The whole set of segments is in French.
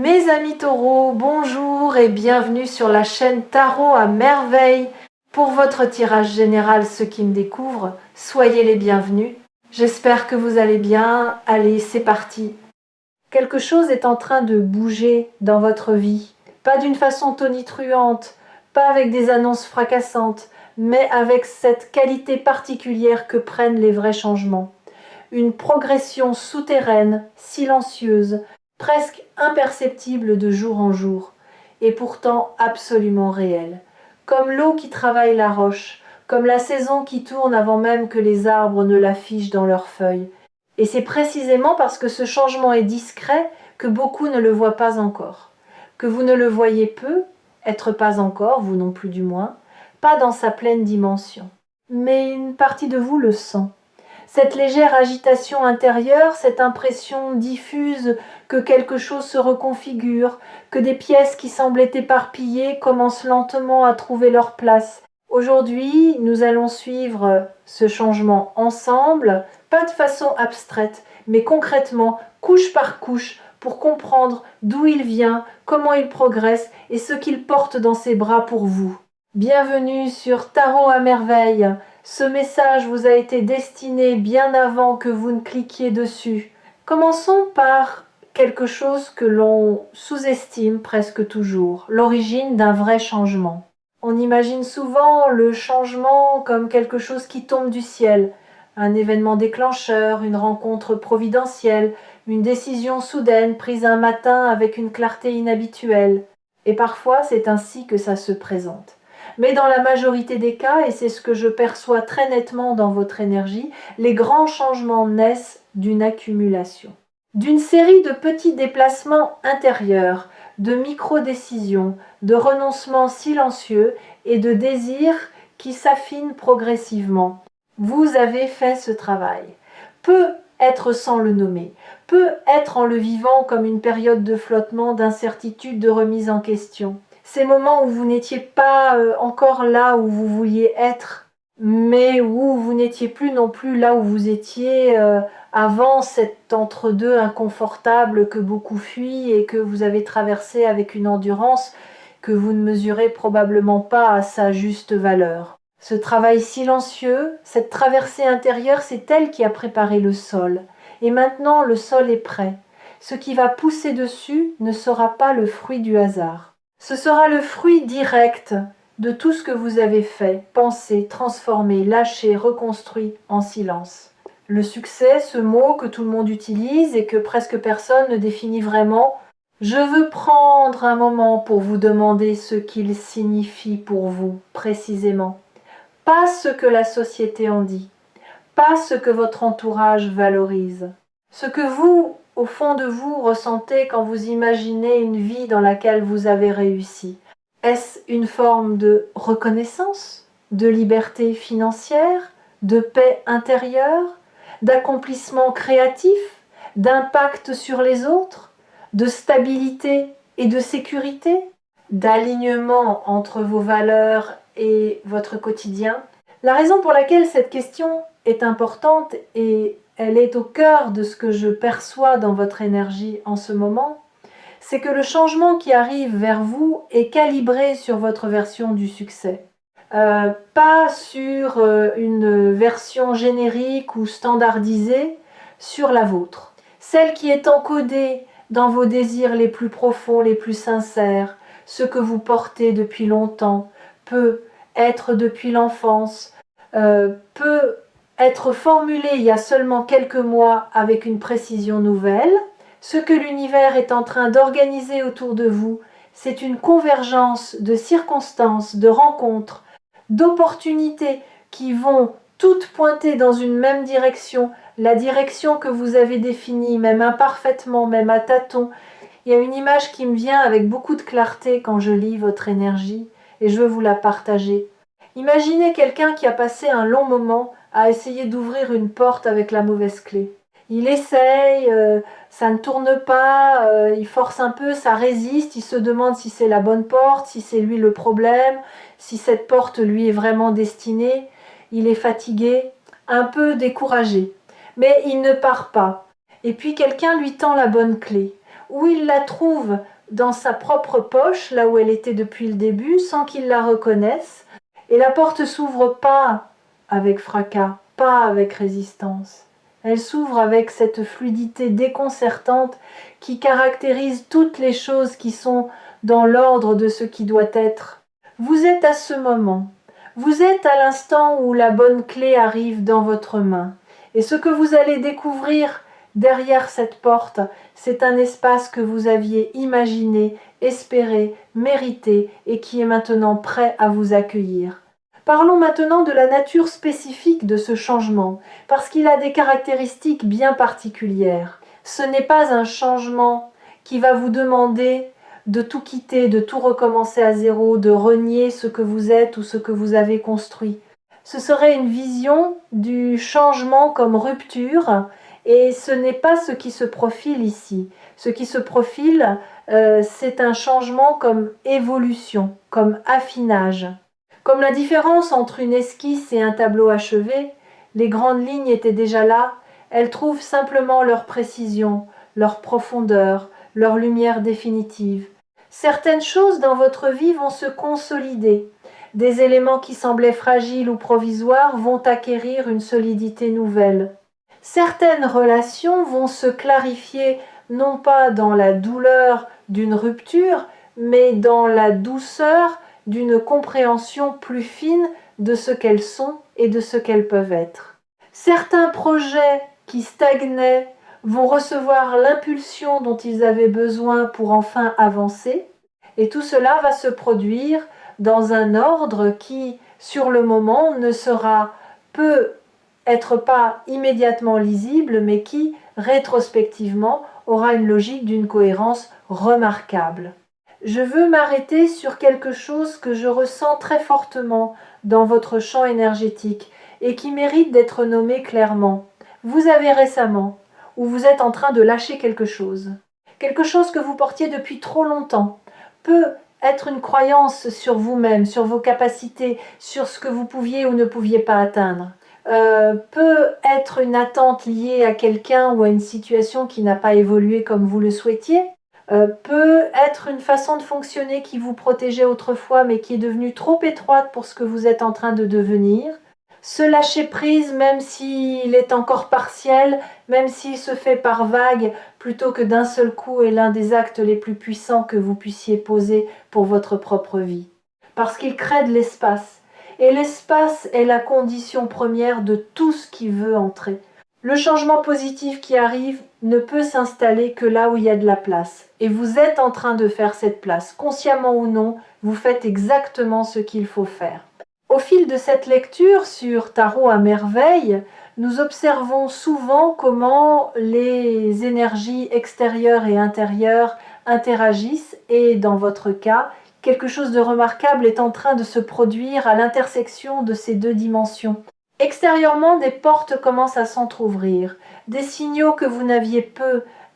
Mes amis taureaux, bonjour et bienvenue sur la chaîne Tarot à merveille. Pour votre tirage général, ceux qui me découvrent, soyez les bienvenus. J'espère que vous allez bien. Allez, c'est parti. Quelque chose est en train de bouger dans votre vie. Pas d'une façon tonitruante, pas avec des annonces fracassantes, mais avec cette qualité particulière que prennent les vrais changements. Une progression souterraine, silencieuse, presque imperceptible de jour en jour, et pourtant absolument réelle. Comme l'eau qui travaille la roche, comme la saison qui tourne avant même que les arbres ne l'affichent dans leurs feuilles. Et c'est précisément parce que ce changement est discret que beaucoup ne le voient pas encore. Que vous ne le voyez peu, être pas encore, vous non plus du moins, pas dans sa pleine dimension. Mais une partie de vous le sent. Cette légère agitation intérieure, cette impression diffuse que quelque chose se reconfigure, que des pièces qui semblaient éparpillées commencent lentement à trouver leur place. Aujourd'hui, nous allons suivre ce changement ensemble, pas de façon abstraite, mais concrètement, couche par couche, pour comprendre d'où il vient, comment il progresse et ce qu'il porte dans ses bras pour vous. Bienvenue sur Tarot à merveille. Ce message vous a été destiné bien avant que vous ne cliquiez dessus. Commençons par quelque chose que l'on sous-estime presque toujours, l'origine d'un vrai changement. On imagine souvent le changement comme quelque chose qui tombe du ciel, un événement déclencheur, une rencontre providentielle, une décision soudaine prise un matin avec une clarté inhabituelle. Et parfois, c'est ainsi que ça se présente. Mais dans la majorité des cas, et c'est ce que je perçois très nettement dans votre énergie, les grands changements naissent d'une accumulation. D'une série de petits déplacements intérieurs, de micro-décisions, de renoncements silencieux et de désirs qui s'affinent progressivement. Vous avez fait ce travail. Peut être sans le nommer, peut être en le vivant comme une période de flottement, d'incertitude, de remise en question. Ces moments où vous n'étiez pas encore là où vous vouliez être, mais où vous n'étiez plus non plus là où vous étiez avant cet entre-deux inconfortable que beaucoup fuient et que vous avez traversé avec une endurance que vous ne mesurez probablement pas à sa juste valeur. Ce travail silencieux, cette traversée intérieure, c'est elle qui a préparé le sol. Et maintenant, le sol est prêt. Ce qui va pousser dessus ne sera pas le fruit du hasard. Ce sera le fruit direct de tout ce que vous avez fait, pensé, transformé, lâché, reconstruit en silence. Le succès, ce mot que tout le monde utilise et que presque personne ne définit vraiment, je veux prendre un moment pour vous demander ce qu'il signifie pour vous, précisément. Pas ce que la société en dit, pas ce que votre entourage valorise. Ce que vous, au fond de vous, ressentez quand vous imaginez une vie dans laquelle vous avez réussi. Est-ce une forme de reconnaissance, de liberté financière, de paix intérieure, d'accomplissement créatif, d'impact sur les autres, de stabilité et de sécurité, d'alignement entre vos valeurs et votre quotidien? La raison pour laquelle cette question est importante et elle est au cœur de ce que je perçois dans votre énergie en ce moment, c'est que le changement qui arrive vers vous est calibré sur votre version du succès. Pas sur une version générique ou standardisée, sur la vôtre. Celle qui est encodée dans vos désirs les plus profonds, les plus sincères, ce que vous portez depuis longtemps, peut être depuis l'enfance, peut être formulé il y a seulement quelques mois avec une précision nouvelle. Ce que l'univers est en train d'organiser autour de vous, c'est une convergence de circonstances, de rencontres, d'opportunités qui vont toutes pointer dans une même direction, la direction que vous avez définie, même imparfaitement, même à tâtons. Il y a une image qui me vient avec beaucoup de clarté quand je lis votre énergie et je veux vous la partager. Imaginez quelqu'un qui a passé un long moment à essayer d'ouvrir une porte avec la mauvaise clé. Il essaye, ça ne tourne pas, il force un peu, ça résiste, il se demande si c'est la bonne porte, si c'est lui le problème, si cette porte lui est vraiment destinée. Il est fatigué, un peu découragé, mais il ne part pas. Et puis quelqu'un lui tend la bonne clé. ou il la trouve dans sa propre poche, là où elle était depuis le début, sans qu'il la reconnaisse, et la porte s'ouvre pas avec fracas, pas avec résistance. Elle s'ouvre avec cette fluidité déconcertante qui caractérise toutes les choses qui sont dans l'ordre de ce qui doit être. Vous êtes à ce moment. Vous êtes à l'instant où la bonne clé arrive dans votre main. Et ce que vous allez découvrir derrière cette porte, c'est un espace que vous aviez imaginé, espéré, mérité et qui est maintenant prêt à vous accueillir. Parlons maintenant de la nature spécifique de ce changement, parce qu'il a des caractéristiques bien particulières. Ce n'est pas un changement qui va vous demander de tout quitter, de tout recommencer à zéro, de renier ce que vous êtes ou ce que vous avez construit. Ce serait une vision du changement comme rupture, et ce n'est pas ce qui se profile ici. Ce qui se profile, c'est un changement comme évolution, comme affinage. Comme la différence entre une esquisse et un tableau achevé, les grandes lignes étaient déjà là, elles trouvent simplement leur précision, leur profondeur, leur lumière définitive. Certaines choses dans votre vie vont se consolider. Des éléments qui semblaient fragiles ou provisoires vont acquérir une solidité nouvelle. Certaines relations vont se clarifier non pas dans la douleur d'une rupture, mais dans la douceur d'une compréhension plus fine de ce qu'elles sont et de ce qu'elles peuvent être. Certains projets qui stagnaient vont recevoir l'impulsion dont ils avaient besoin pour enfin avancer, et tout cela va se produire dans un ordre qui, sur le moment, ne sera peut être pas immédiatement lisible, mais qui, rétrospectivement, aura une logique d'une cohérence remarquable. Je veux m'arrêter sur quelque chose que je ressens très fortement dans votre champ énergétique et qui mérite d'être nommé clairement. Vous avez récemment, ou vous êtes en train de lâcher quelque chose que vous portiez depuis trop longtemps, peut être une croyance sur vous-même, sur vos capacités, sur ce que vous pouviez ou ne pouviez pas atteindre. Peut être une attente liée à quelqu'un ou à une situation qui n'a pas évolué comme vous le souhaitiez, peut être une façon de fonctionner qui vous protégeait autrefois mais qui est devenue trop étroite pour ce que vous êtes en train de devenir. Se lâcher prise même s'il est encore partiel, même s'il se fait par vagues plutôt que d'un seul coup est l'un des actes les plus puissants que vous puissiez poser pour votre propre vie. Parce qu'il crée de l'espace. Et l'espace est la condition première de tout ce qui veut entrer. Le changement positif qui arrive ne peut s'installer que là où il y a de la place. Et vous êtes en train de faire cette place. Consciemment ou non, vous faites exactement ce qu'il faut faire. Au fil de cette lecture sur Tarot à merveille, nous observons souvent comment les énergies extérieures et intérieures interagissent et, dans votre cas, quelque chose de remarquable est en train de se produire à l'intersection de ces deux dimensions. Extérieurement, des portes commencent à s'entr'ouvrir, des signaux que vous n'aviez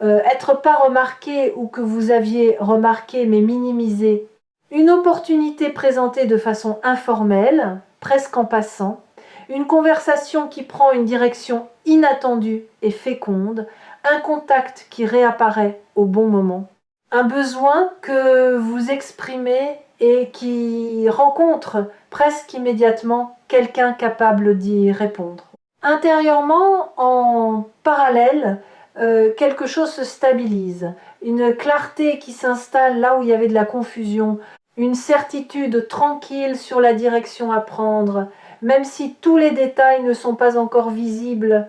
être pas remarqués ou que vous aviez remarqués mais minimisés. Une opportunité présentée de façon informelle, presque en passant, une conversation qui prend une direction inattendue et féconde, un contact qui réapparaît au bon moment, un besoin que vous exprimez et qui rencontre presque immédiatement quelqu'un capable d'y répondre. Intérieurement, en parallèle, quelque chose se stabilise, une clarté qui s'installe là où il y avait de la confusion, une certitude tranquille sur la direction à prendre, même si tous les détails ne sont pas encore visibles,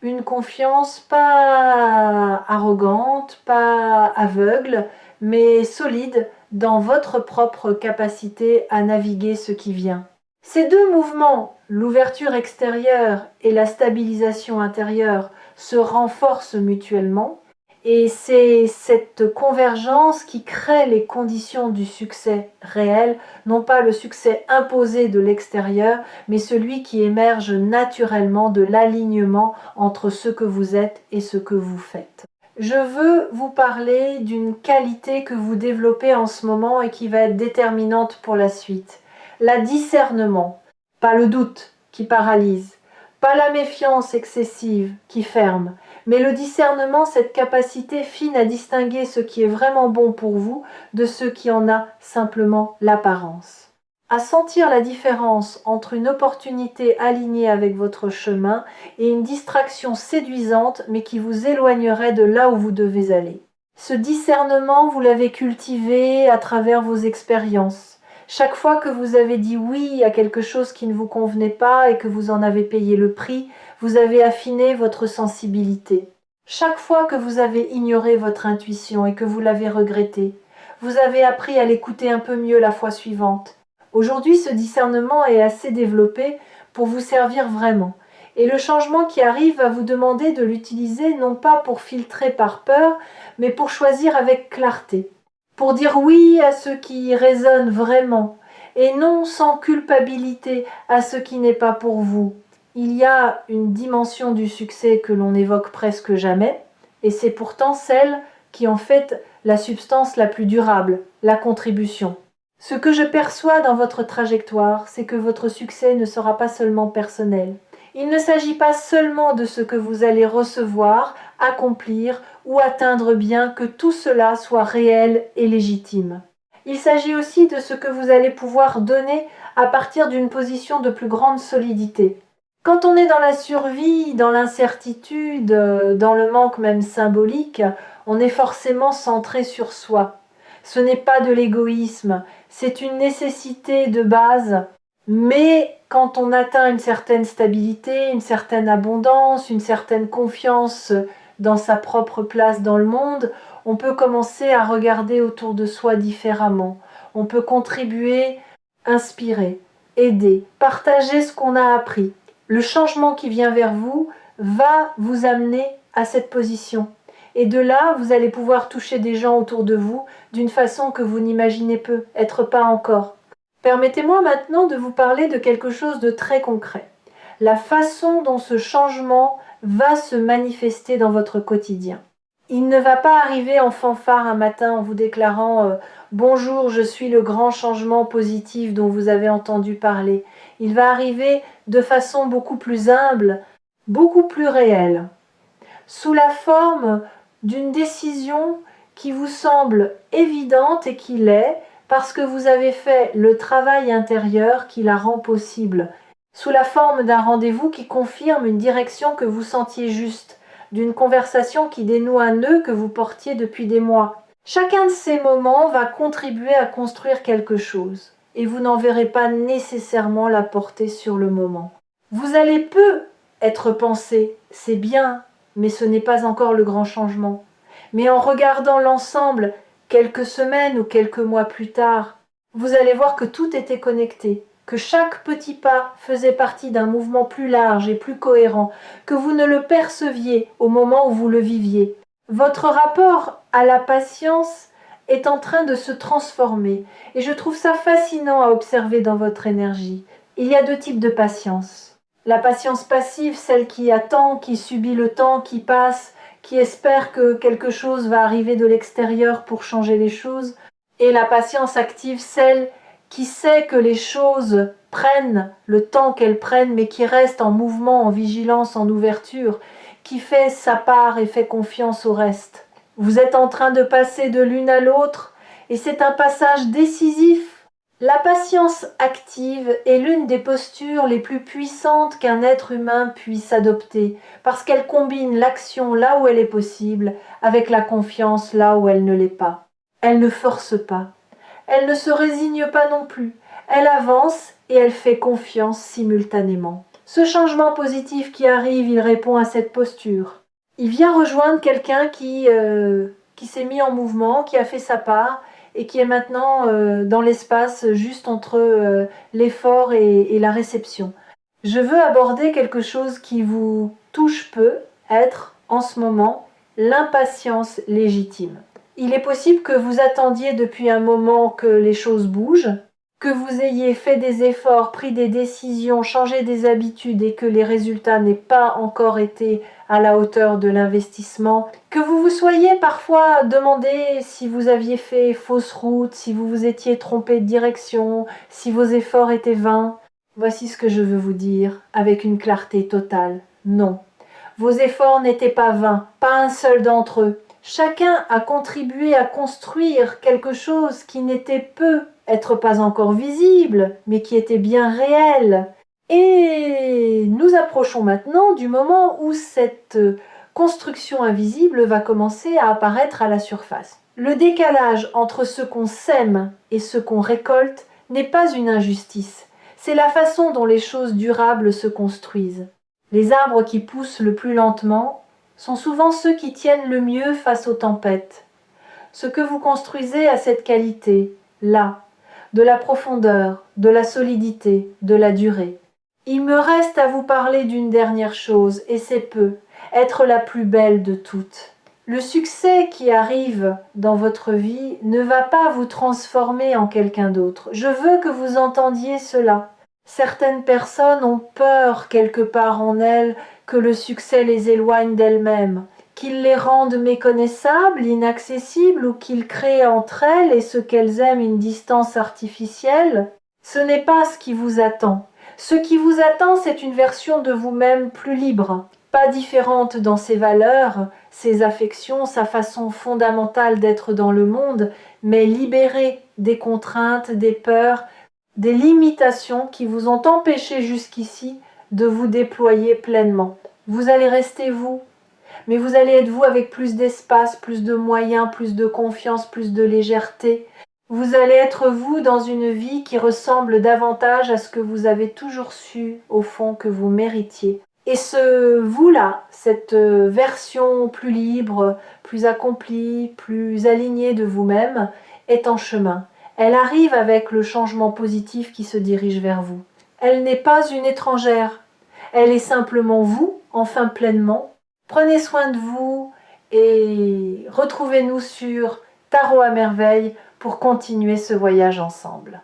une confiance pas arrogante, pas aveugle, mais solide dans votre propre capacité à naviguer ce qui vient. Ces deux mouvements, l'ouverture extérieure et la stabilisation intérieure, se renforcent mutuellement et c'est cette convergence qui crée les conditions du succès réel, non pas le succès imposé de l'extérieur, mais celui qui émerge naturellement de l'alignement entre ce que vous êtes et ce que vous faites. Je veux vous parler d'une qualité que vous développez en ce moment et qui va être déterminante pour la suite. La discernement, pas le doute qui paralyse, Pas la méfiance excessive qui ferme, mais le discernement, cette capacité fine à distinguer ce qui est vraiment bon pour vous de ce qui en a simplement l'apparence. À sentir la différence entre une opportunité alignée avec votre chemin et une distraction séduisante mais qui vous éloignerait de là où vous devez aller. Ce discernement, vous l'avez cultivé à travers vos expériences. Chaque fois que vous avez dit oui à quelque chose qui ne vous convenait pas et que vous en avez payé le prix, vous avez affiné votre sensibilité. Chaque fois que vous avez ignoré votre intuition et que vous l'avez regretté, vous avez appris à l'écouter un peu mieux la fois suivante. Aujourd'hui, ce discernement est assez développé pour vous servir vraiment. Et le changement qui arrive va vous demander de l'utiliser non pas pour filtrer par peur, mais pour choisir avec clarté. Pour dire oui à ce qui résonne vraiment, et non sans culpabilité à ce qui n'est pas pour vous. Il y a une dimension du succès que l'on n'évoque presque jamais, et c'est pourtant celle qui en fait la substance la plus durable, la contribution. Ce que je perçois dans votre trajectoire, c'est que votre succès ne sera pas seulement personnel. Il ne s'agit pas seulement de ce que vous allez recevoir, accomplir ou atteindre bien que tout cela soit réel et légitime. Il s'agit aussi de ce que vous allez pouvoir donner à partir d'une position de plus grande solidité. Quand on est dans la survie, dans l'incertitude, dans le manque même symbolique, on est forcément centré sur soi. Ce n'est pas de l'égoïsme, c'est une nécessité de base, mais quand on atteint une certaine stabilité, une certaine abondance, une certaine confiance dans sa propre place dans le monde, on peut commencer à regarder autour de soi différemment. On peut contribuer, inspirer, aider, partager ce qu'on a appris. Le changement qui vient vers vous va vous amener à cette position. Et de là, vous allez pouvoir toucher des gens autour de vous d'une façon que vous n'imaginez peut-être pas encore. Permettez-moi maintenant de vous parler de quelque chose de très concret. La façon dont ce changement va se manifester dans votre quotidien. Il ne va pas arriver en fanfare un matin en vous déclarant bonjour, je suis le grand changement positif dont vous avez entendu parler. Il va arriver de façon beaucoup plus humble, beaucoup plus réelle, sous la forme d'une décision qui vous semble évidente et qui l'est, parce que vous avez fait le travail intérieur qui la rend possible, sous la forme d'un rendez-vous qui confirme une direction que vous sentiez juste, d'une conversation qui dénoue un nœud que vous portiez depuis des mois. Chacun de ces moments va contribuer à construire quelque chose, et vous n'en verrez pas nécessairement la portée sur le moment. Vous allez peu être pensé, c'est bien, mais ce n'est pas encore le grand changement. Mais en regardant l'ensemble, quelques semaines ou quelques mois plus tard, vous allez voir que tout était connecté, que chaque petit pas faisait partie d'un mouvement plus large et plus cohérent, que vous ne le perceviez au moment où vous le viviez. Votre rapport à la patience est en train de se transformer et je trouve ça fascinant à observer dans votre énergie. Il y a deux types de patience. La patience passive, celle qui attend, qui subit le temps, qui passe, qui espère que quelque chose va arriver de l'extérieur pour changer les choses, et la patience active, celle qui sait que les choses prennent le temps qu'elles prennent, mais qui reste en mouvement, en vigilance, en ouverture, qui fait sa part et fait confiance au reste. Vous êtes en train de passer de l'une à l'autre, et c'est un passage décisif. La patience active est l'une des postures les plus puissantes qu'un être humain puisse adopter, parce qu'elle combine l'action là où elle est possible, avec la confiance là où elle ne l'est pas. Elle ne force pas. Elle ne se résigne pas non plus. Elle avance et elle fait confiance simultanément. Ce changement positif qui arrive, il répond à cette posture. Il vient rejoindre quelqu'un qui s'est mis en mouvement, qui a fait sa part, et qui est maintenant dans l'espace juste entre l'effort et la réception. Je veux aborder quelque chose qui vous touche peu, être en ce moment l'impatience légitime. Il est possible que vous attendiez depuis un moment que les choses bougent, que vous ayez fait des efforts, pris des décisions, changé des habitudes et que les résultats n'aient pas encore été à la hauteur de l'investissement, que vous vous soyez parfois demandé si vous aviez fait fausse route, si vous vous étiez trompé de direction, si vos efforts étaient vains. Voici ce que je veux vous dire avec une clarté totale. Non. Vos efforts n'étaient pas vains, pas un seul d'entre eux. Chacun a contribué à construire quelque chose qui n'était peut-être pas encore visible, mais qui était bien réel. Et nous approchons maintenant du moment où cette construction invisible va commencer à apparaître à la surface. Le décalage entre ce qu'on sème et ce qu'on récolte n'est pas une injustice, c'est la façon dont les choses durables se construisent. Les arbres qui poussent le plus lentement sont souvent ceux qui tiennent le mieux face aux tempêtes. Ce que vous construisez a cette qualité, là, de la profondeur, de la solidité, de la durée. Il me reste à vous parler d'une dernière chose, et c'est peu, être la plus belle de toutes. Le succès qui arrive dans votre vie ne va pas vous transformer en quelqu'un d'autre. Je veux que vous entendiez cela. Certaines personnes ont peur quelque part en elles que le succès les éloigne d'elles-mêmes, qu'il les rende méconnaissables, inaccessibles ou qu'il crée entre elles et ce qu'elles aiment une distance artificielle. Ce n'est pas ce qui vous attend. Ce qui vous attend, c'est une version de vous-même plus libre, pas différente dans ses valeurs, ses affections, sa façon fondamentale d'être dans le monde, mais libérée des contraintes, des peurs, des limitations qui vous ont empêché jusqu'ici de vous déployer pleinement. Vous allez rester vous, mais vous allez être vous avec plus d'espace, plus de moyens, plus de confiance, plus de légèreté. Vous allez être vous dans une vie qui ressemble davantage à ce que vous avez toujours su, au fond, que vous méritiez. Et ce vous-là, cette version plus libre, plus accomplie, plus alignée de vous-même, est en chemin. Elle arrive avec le changement positif qui se dirige vers vous. Elle n'est pas une étrangère. Elle est simplement vous, enfin pleinement. Prenez soin de vous et retrouvez-nous sur Tarot à merveille pour continuer ce voyage ensemble.